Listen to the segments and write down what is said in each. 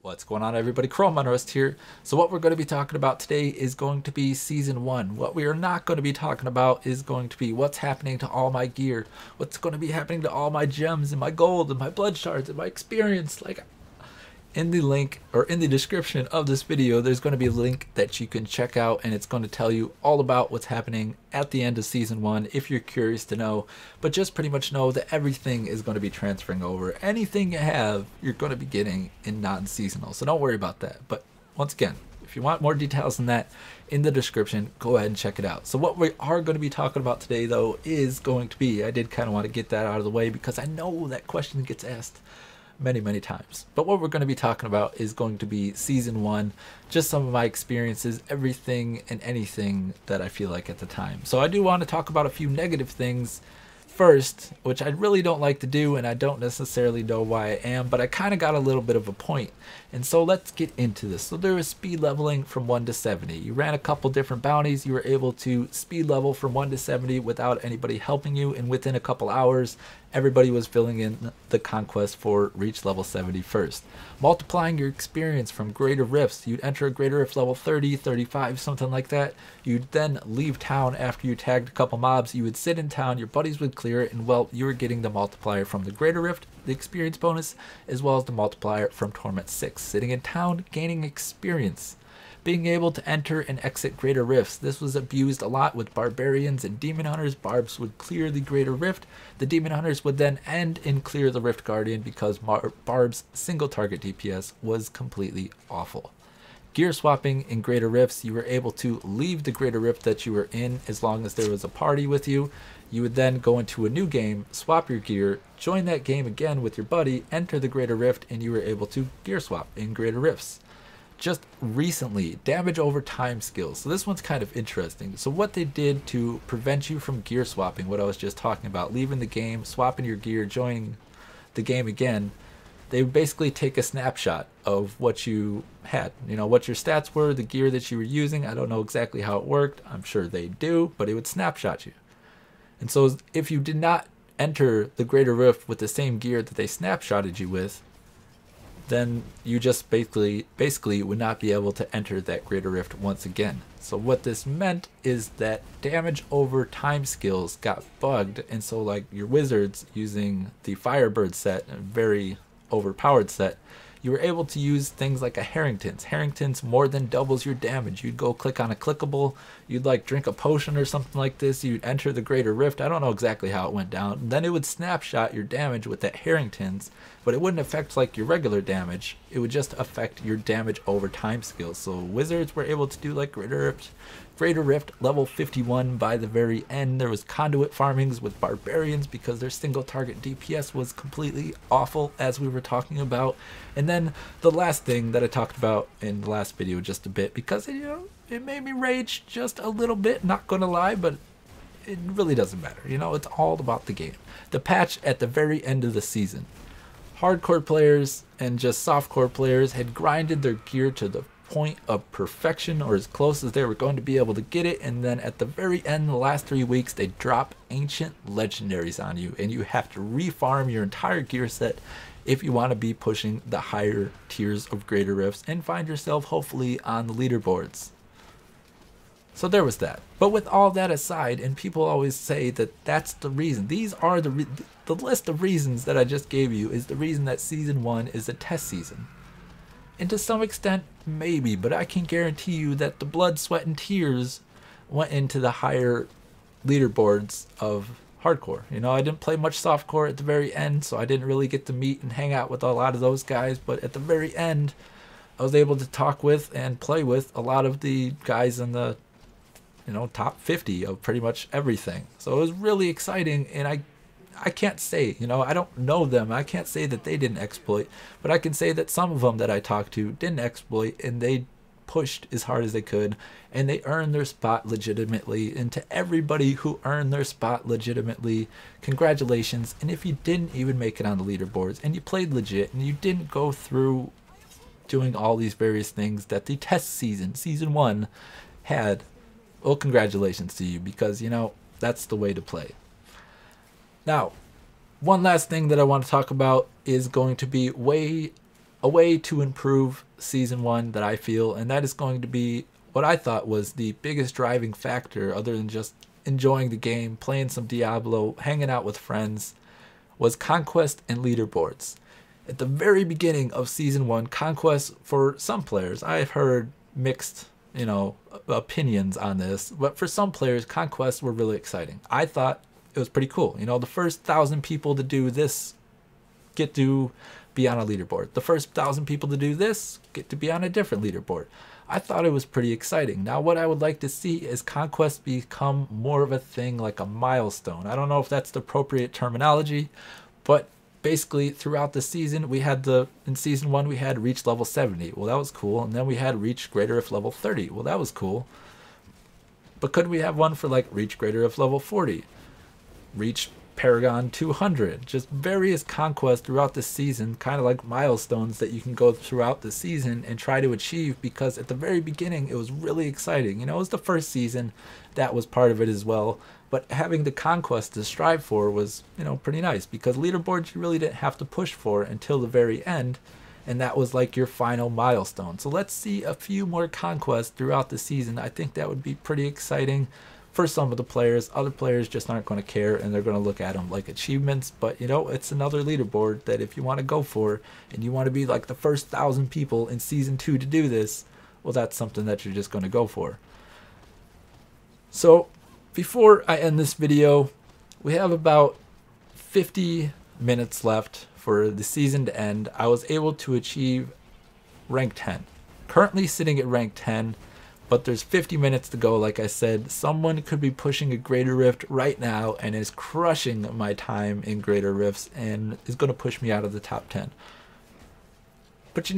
What's going on, everybody? ChromeOnRust here. So what we're going to be talking about today is going to be Season 1. What we are not going to be talking about is going to be what's happening to all my gear, what's going to be happening to all my gems and my gold and my blood shards and my experience. Like, in the link or in the description of this video, there's going to be a link that you can check out, and it's going to tell you all about what's happening at the end of Season 1 if you're curious to know. But just pretty much know that everything is going to be transferring over. Anything you have, you're going to be getting in non-seasonal, so don't worry about that. But once again, if you want more details than that, in the description, go ahead and check it out. So what we are going to be talking about today, though, is going to be, I did kind of want to get that out of the way because I know that question gets asked many times. But what we're going to be talking about is going to be Season 1, just some of my experiences, everything and anything that I feel like at the time. So I do want to talk about a few negative things first, which I really don't like to do, and I don't necessarily know why I am, but I kind of got a little bit of a point. And so let's get into this. So there was speed leveling from 1 to 70. You ran a couple different bounties. You were able to speed level from 1 to 70 without anybody helping you, and within a couple hours everybody was filling in the conquest for reach level 70 first. Multiplying your experience from greater rifts. You'd enter a greater rift level 30, 35, something like that. You'd then leave town after you tagged a couple mobs. You would sit in town, your buddies would clear it, and well, you were getting the multiplier from the greater rift, the experience bonus, as well as the multiplier from Torment 6. Sitting in town, gaining experience. Being able to enter and exit greater rifts. This was abused a lot with barbarians and demon hunters. Barbs would clear the greater rift. The demon hunters would then end and clear the rift guardian because Barb's single target DPS was completely awful. Gear swapping in greater rifts. You were able to leave the greater rift that you were in as long as there was a party with you. You would then go into a new game, swap your gear, join that game again with your buddy, enter the greater rift, and you were able to gear swap in greater rifts. Just recently, damage over time skills. So this one's kind of interesting. So what they did to prevent you from gear swapping, what I was just talking about, leaving the game, swapping your gear, joining the game again, they would basically take a snapshot of what you had, what your stats were, the gear that you were using. I don't know exactly how it worked. I'm sure they do, but it would snapshot you. And so if you did not enter the greater rift with the same gear that they snapshotted you with, then you just basically would not be able to enter that greater rift once again. So what this meant is that damage over time skills got bugged, and so like your wizards using the Firebird set, a very overpowered set, you were able to use things like a Harrington's. Harrington's more than doubles your damage. You'd go click on a clickable, you'd like drink a potion or something like this, you'd enter the greater rift. I don't know exactly how it went down. And then it would snapshot your damage with that Harrington's, but it wouldn't affect like your regular damage. It would just affect your damage over time skills. So wizards were able to do like greater rift level 51 by the very end. There was conduit farmings with barbarians because their single target DPS was completely awful, as we were talking about. And then the last thing that I talked about in the last video just a bit, because it made me rage just a little bit, not gonna lie, but it really doesn't matter. It's all about the game. The patch at the very end of the season. Hardcore players and just softcore players had grinded their gear to the point of perfection, or as close as they were going to be able to get it, and then at the very end, the last 3 weeks, they drop ancient legendaries on you, and you have to refarm your entire gear set if you want to be pushing the higher tiers of greater rifts and find yourself hopefully on the leaderboards. So there was that. But with all that aside, and people always say that that's the reason, these are the list of reasons that I just gave you is the reason that Season 1 is a test season. And to some extent, maybe, but I can guarantee you that the blood, sweat, and tears went into the higher leaderboards of hardcore. I didn't play much softcore at the very end, so I didn't really get to meet and hang out with a lot of those guys, but at the very end, I was able to talk with and play with a lot of the guys in the top 50 of pretty much everything. So it was really exciting, and I can't say, I don't know them. I can't say that they didn't exploit, but I can say that some of them that I talked to didn't exploit, and they pushed as hard as they could, and they earned their spot legitimately. And to everybody who earned their spot legitimately, congratulations. And if you didn't even make it on the leaderboards, and you played legit, and you didn't go through doing all these various things that the test season 1 had, well, congratulations to you, because that's the way to play. Now, one last thing that I want to talk about is going to be way a way to improve Season 1 that I feel, and that is going to be what I thought was the biggest driving factor, other than just enjoying the game, playing some Diablo, hanging out with friends, was Conquest and leaderboards. At the very beginning of Season 1, Conquest, for some players, I've heard mixed, opinions on this, but for some players, Conquests were really exciting. I thought it was pretty cool. The first 1,000 people to do this get to be on a leaderboard. The first 1,000 people to do this get to be on a different leaderboard. I thought it was pretty exciting. Now, what I would like to see is Conquest become more of a thing, like a milestone. I don't know if that's the appropriate terminology, but basically throughout the season, in Season 1, we had reach level 70. Well, that was cool. And then we had reach greater of level 30. Well, that was cool. But could we have one for like reach greater of level 40? Reach Paragon 200, just various conquests throughout the season, kind of like milestones that you can go throughout the season and try to achieve, because at the very beginning it was really exciting. It was the first season, that was part of it as well, but having the conquest to strive for was pretty nice, because leaderboards you really didn't have to push for until the very end, and that was like your final milestone. So let's see a few more conquests throughout the season. I think that would be pretty exciting for some of the players. Other players just aren't going to care, and they're going to look at them like achievements. But it's another leaderboard that if you want to go for, and you want to be like the first 1,000 people in Season 2 to do this, well, that's something that you're just going to go for. So before I end this video, we have about 50 minutes left for the season to end. I was able to achieve rank 10, currently sitting at rank 10. But there's 50 minutes to go. Like I said, someone could be pushing a Greater Rift right now and is crushing my time in Greater Rifts and is going to push me out of the top 10. But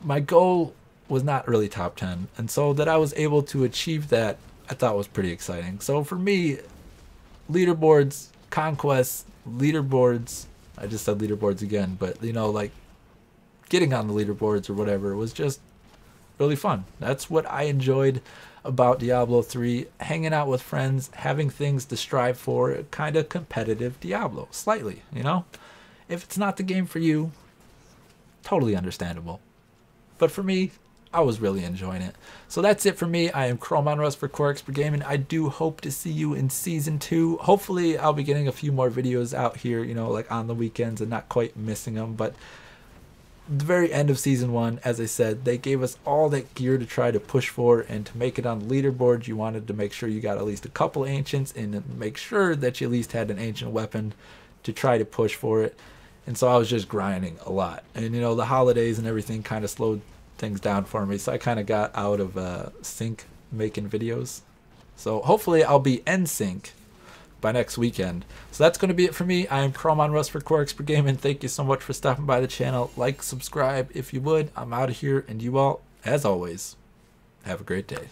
my goal was not really top 10. And so that I was able to achieve that, I thought was pretty exciting. So for me, leaderboards, conquests, leaderboards, I just said leaderboards again, but like getting on the leaderboards or whatever was just really fun. That's what I enjoyed about Diablo 3, hanging out with friends, having things to strive for, kind of competitive Diablo, slightly, If it's not the game for you, totally understandable. But for me, I was really enjoying it. So that's it for me. I am ChromeOnRust for CoreXP Gaming. I do hope to see you in Season 2. Hopefully, I'll be getting a few more videos out here, like on the weekends and not quite missing them, but the very end of Season 1, as I said, they gave us all that gear to try to push for, and to make it on the leaderboard, you wanted to make sure you got at least a couple ancients and make sure that you at least had an ancient weapon to try to push for it. And so I was just grinding a lot. And the holidays and everything kind of slowed things down for me, so I kind of got out of sync making videos. So hopefully I'll be in sync by next weekend. So that's going to be it for me. I am ChromeOnRust for CoreXP Gaming. Thank you so much for stopping by the channel. Like, subscribe if you would. I'm out of here, and you all, as always, have a great day.